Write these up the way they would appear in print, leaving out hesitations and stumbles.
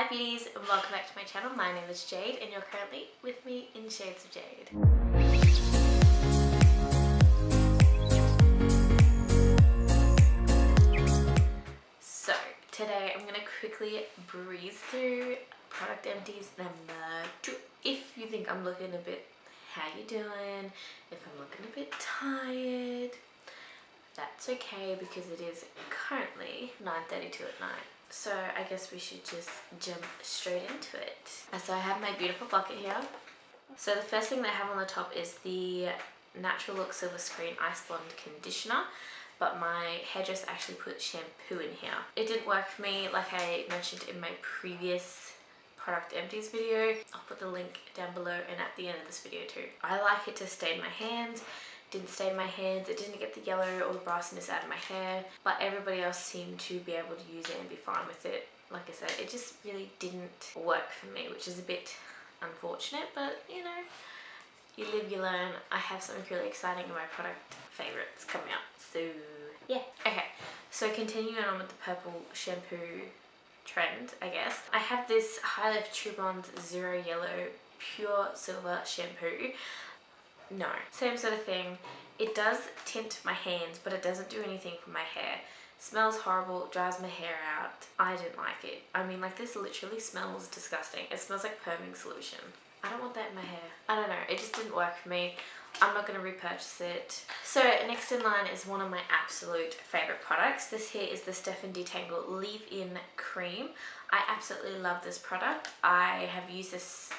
Hi beauties and welcome back to my channel. My name is Jade and you're currently with me in Shades of Jade. So today I'm going to quickly breeze through product empties number 2. If you think I'm looking a bit, how you doing? If I'm looking a bit tired, that's okay because it is currently 9:32 at night. So I guess we should just jump straight into it. So I have my beautiful bucket here. So the first thing that I have on the top is the Natural Look Silver Screen Ice Blonde Conditioner, but my hairdresser actually put shampoo in here. It didn't work for me like I mentioned in my previous product empties video. I'll put the link down below and at the end of this video too. I like it to stain my hands. Didn't stain my hands, it didn't get the yellow or the brassiness out of my hair, but everybody else seemed to be able to use it and be fine with it. Like I said, it just really didn't work for me, which is a bit unfortunate, but you know, you live, you learn. I have something really exciting in my product favorites coming up, so yeah. Okay, so continuing on with the purple shampoo trend, I guess. I have this High Life True Blonde Zero Yellow Pure Silver Shampoo. No, same sort of thing. It does tint my hands, but it doesn't do anything for my hair. Smells horrible, dries my hair out. I didn't like it. I mean, like, this literally smells disgusting. It smells like perming solution. I don't want that in my hair. I don't know, it just didn't work for me. I'm not going to repurchase it. So next in line is one of my absolute favorite products. This here is the Stefan Detangle Leave-In Cream. I absolutely love this product. I have used this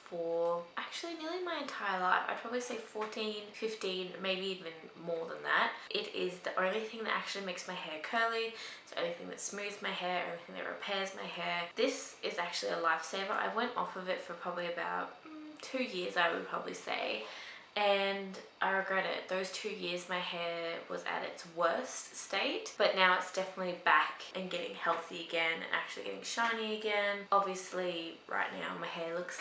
for actually nearly my entire life. I'd probably say 14, 15, maybe even more than that. It is the only thing that actually makes my hair curly. It's the only thing that smooths my hair, everything that repairs my hair. This is actually a lifesaver. I went off of it for probably about 2 years, I would probably say. And I regret it. Those 2 years my hair was at its worst state, but now it's definitely back and getting healthy again and actually getting shiny again. Obviously right now my hair looks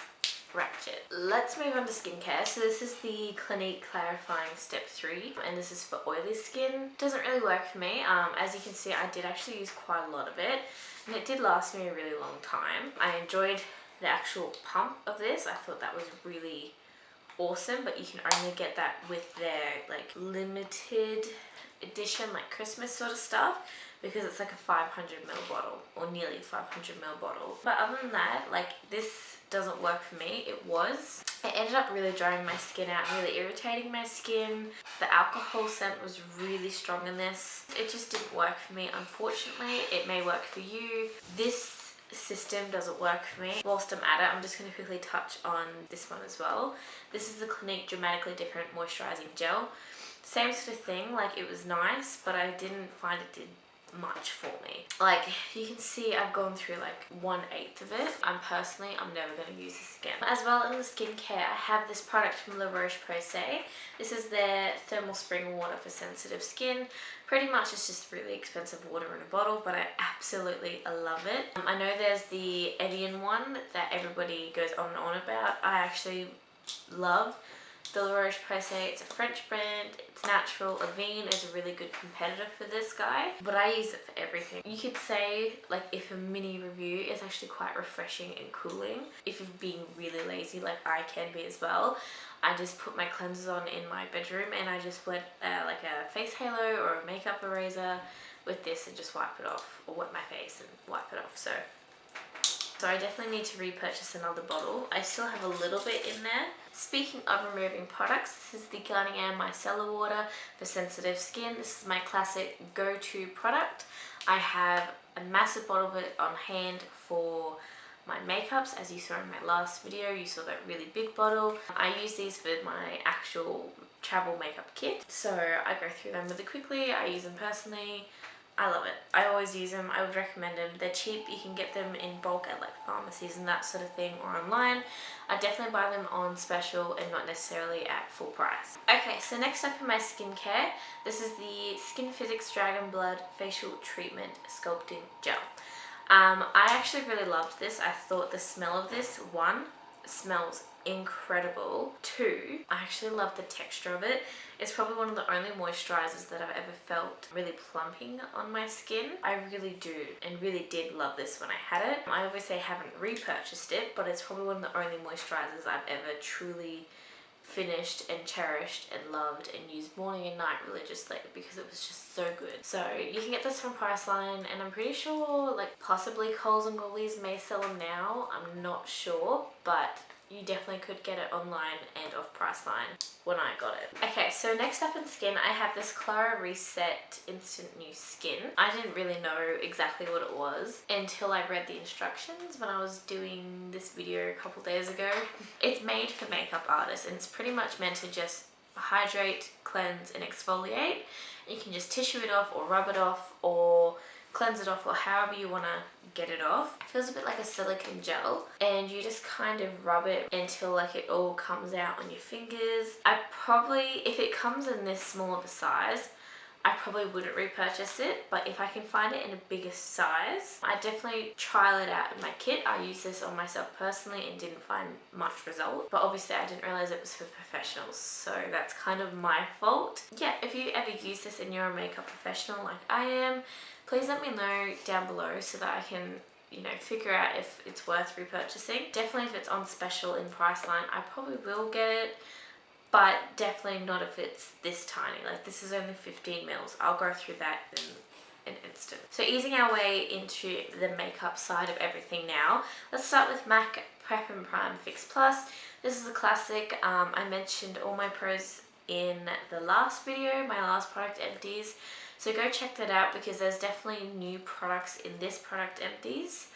ratchet. Let's move on to skincare. So this is the Clinique Clarifying Step 3 and this is for oily skin. Doesn't really work for me. As you can see, I did actually use quite a lot of it and it did last me a really long time. I enjoyed the actual pump of this. I thought that was really awesome, but you can only get that with their like limited edition, like Christmas sort of stuff, because it's like a 500ml bottle or nearly 500ml bottle. But other than that, like, this doesn't work for me. It ended up really drying my skin out, really irritating my skin. The alcohol scent was really strong in this. It just didn't work for me, unfortunately. It may work for you. This system doesn't work for me. Whilst I'm at it, I'm just going to quickly touch on this one as well. This is the Clinique Dramatically Different Moisturizing Gel. Same sort of thing, like, it was nice, but I didn't find it did much for me. Like, you can see I've gone through like 1/8 of it. I'm never going to use this again. As well, in the skincare, I have this product from La Roche-Posay. This is their Thermal Spring Water for sensitive skin. Pretty much it's just really expensive water in a bottle, but I absolutely love it. I know there's the Evian one that everybody goes on and on about. I actually love the La Roche-Posay. It's a French brand, it's natural. Avène is a really good competitor for this guy, but I use it for everything. You could say, like, if a mini review is actually quite refreshing and cooling, if you're being really lazy like I can be as well, I just put my cleansers on in my bedroom and I just wet like a face halo or a makeup eraser with this and just wipe it off, or wet my face and wipe it off. So I definitely need to repurchase another bottle. I still have a little bit in there. Speaking of removing products, this is the Garnier Micellar Water for sensitive skin. This is my classic go-to product. I have a massive bottle of it on hand for my makeups. As you saw in my last video, you saw that really big bottle. I use these for my actual travel makeup kit. So I go through them really quickly. I use them personally. I love it. I always use them. I would recommend them. They're cheap. You can get them in bulk at like pharmacies and that sort of thing, or online. I definitely buy them on special and not necessarily at full price. Okay, so next up in my skincare, this is the Skin Physics Dragon Blood Facial Treatment Sculpting Gel. I actually really loved this. I thought the smell of this, one, smells incredible. 2, I actually love the texture of it. It's probably one of the only moisturizers that I've ever felt really plumping on my skin. I really do and really did love this when I had it. I obviously haven't repurchased it, but it's probably one of the only moisturizers I've ever truly finished and cherished and loved and used morning and night religiously because it was just so good. So you can get this from Priceline, and I'm pretty sure like possibly Coles and Woolies may sell them now. I'm not sure, but you definitely could get it online and off Priceline when I got it. Okay, so next up in skin, I have this Clara Reset Instant New Skin. I didn't really know exactly what it was until I read the instructions when I was doing this video a couple days ago. It's made for makeup artists, and it's pretty much meant to just hydrate, cleanse, and exfoliate. You can just tissue it off or rub it off or cleanse it off, or however you want to get it off. It feels a bit like a silicone gel, and you just kind of rub it until like it all comes out on your fingers. I probably, if it comes in this small of a size, I probably wouldn't repurchase it, but if I can find it in a bigger size, I definitely trial it out in my kit. I use this on myself personally and didn't find much result, but obviously I didn't realize it was for professionals, so that's kind of my fault. Yeah, if you ever use this and you're a makeup professional like I am, please let me know down below so that I can, you know, figure out if it's worth repurchasing. Definitely if it's on special in Priceline, I probably will get it, but definitely not if it's this tiny. Like this is only 15 mils. I'll go through that in an instant. So easing our way into the makeup side of everything now. Let's start with MAC Prep and Prime Fix Plus. This is a classic. I mentioned all my pros in the last video, my last product Empties. So go check that out because there's definitely new products in this product Empties.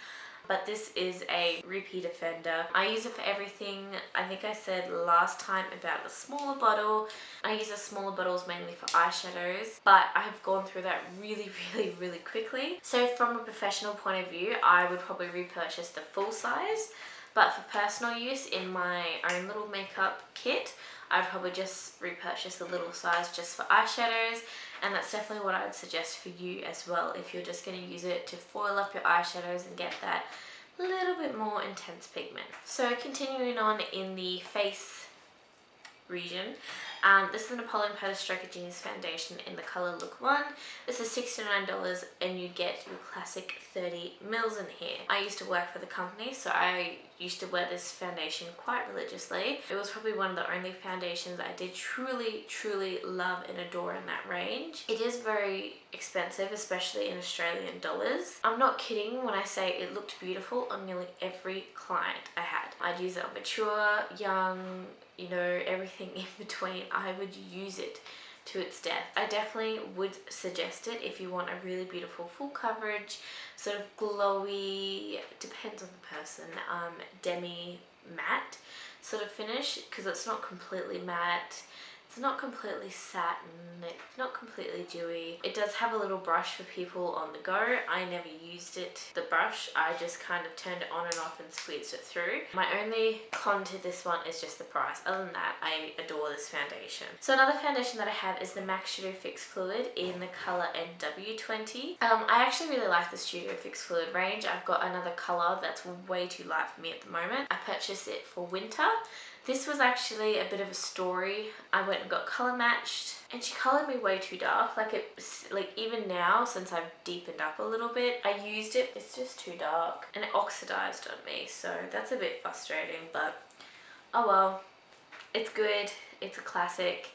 But this is a repeat offender. I use it for everything. I think I said last time about a smaller bottle. I use the smaller bottles mainly for eyeshadows, but I have gone through that really quickly. So from a professional point of view, I would probably repurchase the full size. But for personal use in my own little makeup kit, I'd probably just repurchase the little size just for eyeshadows, and that's definitely what I would suggest for you as well if you're just going to use it to foil up your eyeshadows and get that little bit more intense pigment. So continuing on in the face region, this is the Napoleon Stroker Genius Foundation in the colour Look 1. This is $69 and you get your classic 30 mils in here. I used to work for the company, so I used to wear this foundation quite religiously. It was probably one of the only foundations I did truly love and adore in that range. It is very expensive, especially in Australian dollars. I'm not kidding when I say it looked beautiful on nearly every client I had. I'd use it on mature, young, you know, everything in between. I would use it to its death. I definitely would suggest it if you want a really beautiful full coverage, sort of glowy, depends on the person, demi matte sort of finish, because it's not completely matte. It's not completely satin, it's not completely dewy. It does have a little brush for people on the go. I never used it, the brush. I just kind of turned it on and off and squeezed it through. My only con to this one is just the price. Other than that, I adore this foundation. So another foundation that I have is the MAC Studio Fix Fluid in the colour NW20. I actually really like the Studio Fix Fluid range. I've got another colour that's way too light for me at the moment. I purchased it for winter. This was actually a bit of a story. I went and got colour matched and she coloured me way too dark. Like even now, since I've deepened up a little bit, I used it, it's just too dark and it oxidized on me. So that's a bit frustrating, but oh well, it's good. It's a classic.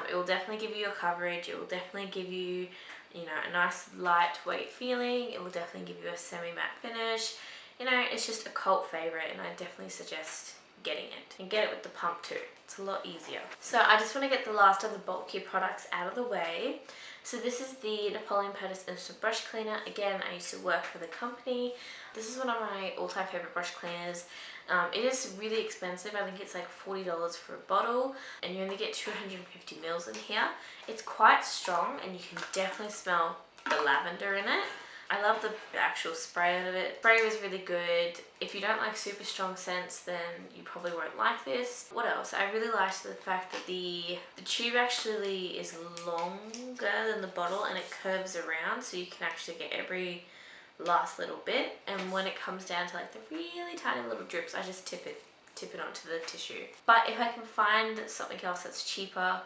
It will definitely give you a coverage. It will definitely give you, you know, a nice lightweight feeling. It will definitely give you a semi-matte finish. You know, it's just a cult favorite and I definitely suggest getting it, and get it with the pump too. It's a lot easier. So I just want to get the last of the bulkier products out of the way. So this is the Napoleon Purtis Instant Brush Cleaner. Again, I used to work for the company. This is one of my all-time favorite brush cleaners. It is really expensive. I think it's like $40 for a bottle, and you only get 250 mils in here. It's quite strong and you can definitely smell the lavender in it. I love the actual spray out of it. Spray was really good. If you don't like super strong scents, then you probably won't like this. What else? I really liked the fact that the tube actually is longer than the bottle and it curves around, so you can actually get every last little bit. And when it comes down to like the really tiny little drips, I just tip tip it onto the tissue. But if I can find something else that's cheaper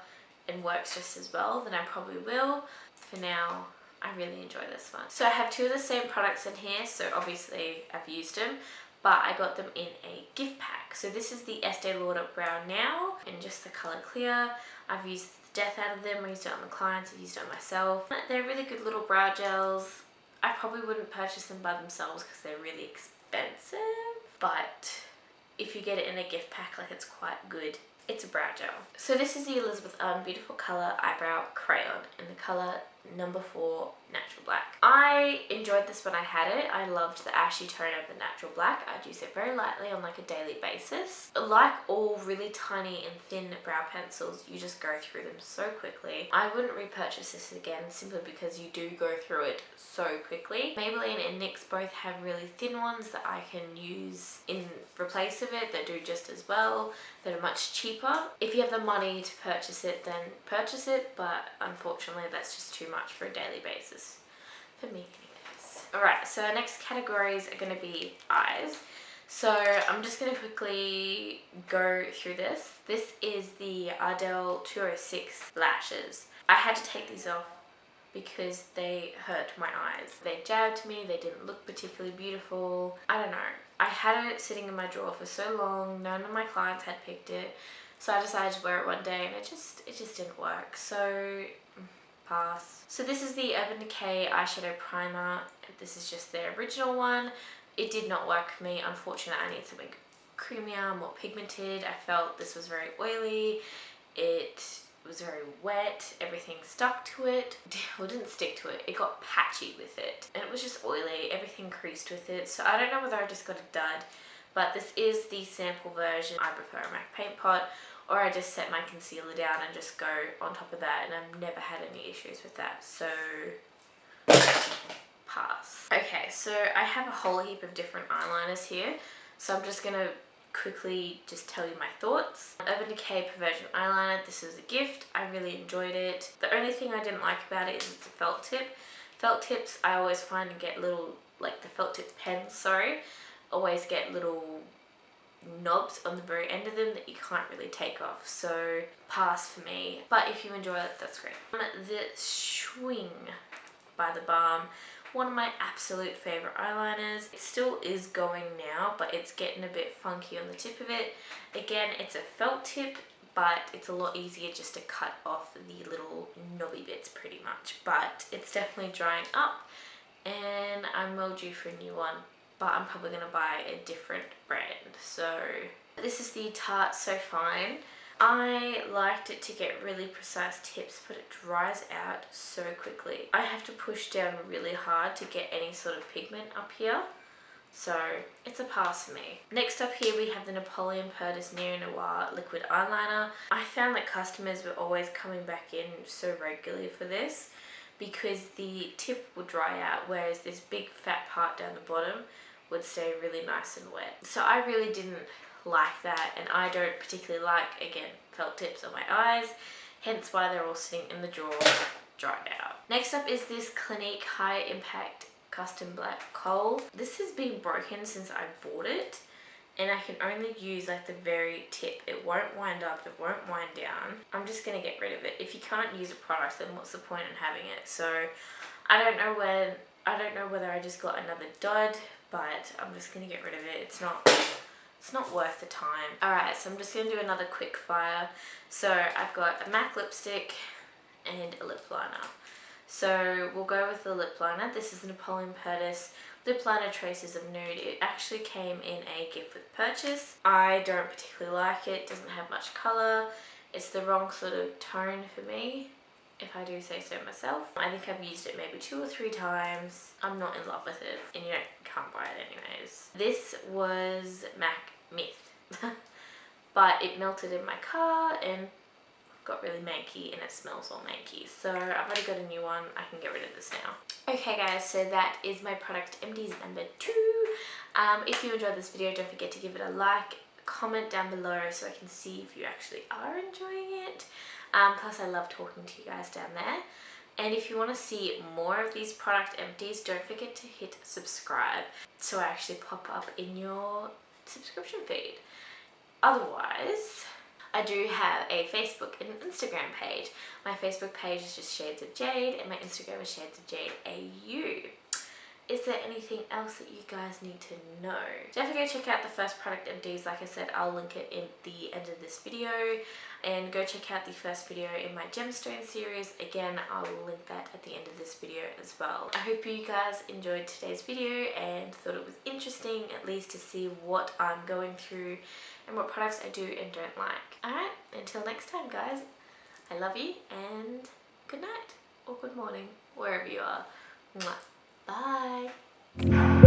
and works just as well, then I probably will. For now, I really enjoy this one. So I have two of the same products in here, so obviously I've used them, but I got them in a gift pack. So this is the Estee Lauder Brow Now in just the color clear. I've used the death out of them. I used it on the clients, I've used it on myself. They're really good little brow gels. I probably wouldn't purchase them by themselves because they're really expensive, but if you get it in a gift pack, like, it's quite good. It's a brow gel. So this is the Elizabeth Beautiful Color Eyebrow Crayon in the color number 4 Natural Black. I enjoyed this when I had it. I loved the ashy tone of the natural black. I'd use it very lightly on like a daily basis. Like all really tiny and thin brow pencils, you just go through them so quickly. I wouldn't repurchase this again simply because you do go through it so quickly. Maybelline and NYX both have really thin ones that I can use in replace of it that do just as well, that are much cheaper. If you have the money to purchase it, then purchase it, but unfortunately that's just too much for a daily basis. For me anyways. Alright, so our next categories are going to be eyes. So I'm just going to quickly go through this. This is the Ardell 206 lashes. I had to take these off because they hurt my eyes. They jabbed me, they didn't look particularly beautiful. I don't know. I had it sitting in my drawer for so long, none of my clients had picked it, so I decided to wear it one day and it just didn't work. So pass. So this is the Urban Decay eyeshadow primer. This is just their original one. It did not work for me. Unfortunately, I need something creamier, more pigmented. I felt this was very oily. It was very wet. Everything stuck to it. Well, it didn't stick to it. It got patchy with it. And it was just oily. Everything creased with it. So I don't know whether I just got a dud. But this is the sample version. I prefer a MAC paint pot, or I just set my concealer down and just go on top of that, and I've never had any issues with that, so pass. Okay, so I have a whole heap of different eyeliners here, so I'm just gonna quickly just tell you my thoughts. Urban Decay Perversion eyeliner, this was a gift. I really enjoyed it. The only thing I didn't like about it is it's a felt tip. Felt tips I always find to get little, like the felt tip pens, sorry, always get little knobs on the very end of them that you can't really take off, so pass for me. But if you enjoy it, that's great. The Swing by The Balm, one of my absolute favorite eyeliners. It still is going now, but it's getting a bit funky on the tip of it. Again, it's a felt tip, but it's a lot easier just to cut off the little knobby bits pretty much. But it's definitely drying up and I'm well due for a new one, but I'm probably going to buy a different brand. So this is the Tarte So Fine. I liked it to get really precise tips, but it dries out so quickly. I have to push down really hard to get any sort of pigment up here, so it's a pass for me. Next up here we have the Napoleon Perdis Neo Noir Liquid Eyeliner. I found that customers were always coming back in so regularly for this because the tip would dry out, whereas this big fat part down the bottom would stay really nice and wet. So I really didn't like that, and I don't particularly like, again, felt tips on my eyes, hence why they're all sitting in the drawer dried out. Next up is this Clinique High Impact Custom Black Kohl. This has been broken since I bought it, and I can only use like the very tip. It won't wind up, it won't wind down. I'm just gonna get rid of it. If you can't use a product, then what's the point in having it? So I don't know whether I just got another dud, but I'm just gonna get rid of it. It's not worth the time. Alright, so I'm just going to do another quick fire. So I've got a MAC lipstick and a lip liner. So we'll go with the lip liner. This is the Napoleon Perdis Lip Liner Traces of Nude. It actually came in a gift with purchase. I don't particularly like it. It doesn't have much colour. It's the wrong sort of tone for me, if I do say so myself. I think I've used it maybe 2 or 3 times. I'm not in love with it, and you can't buy it anyways. This was MAC Myth, but it melted in my car and got really manky, and it smells all manky. So I've already got a new one. I can get rid of this now. Okay guys, so that is my product Empties number 2. If you enjoyed this video, don't forget to give it a like, comment down below so I can see if you actually are enjoying it. Plus I love talking to you guys down there. And if you want to see more of these product empties, don't forget to hit subscribe so I actually pop up in your subscription feed. otherwise, I do have a Facebook and an Instagram page. My Facebook page is just Shades of Jade and my Instagram is Shades of Jade AU. Is there anything else that you guys need to know? Definitely go check out the first product Empties. Like I said, I'll link it in the end of this video. And go check out the first video in my gemstone series. Again, I will link that at the end of this video as well. I hope you guys enjoyed today's video and thought it was interesting, at least to see what I'm going through and what products I do and don't like. Alright, until next time guys, I love you and good night or good morning, wherever you are. Mwah. Bye.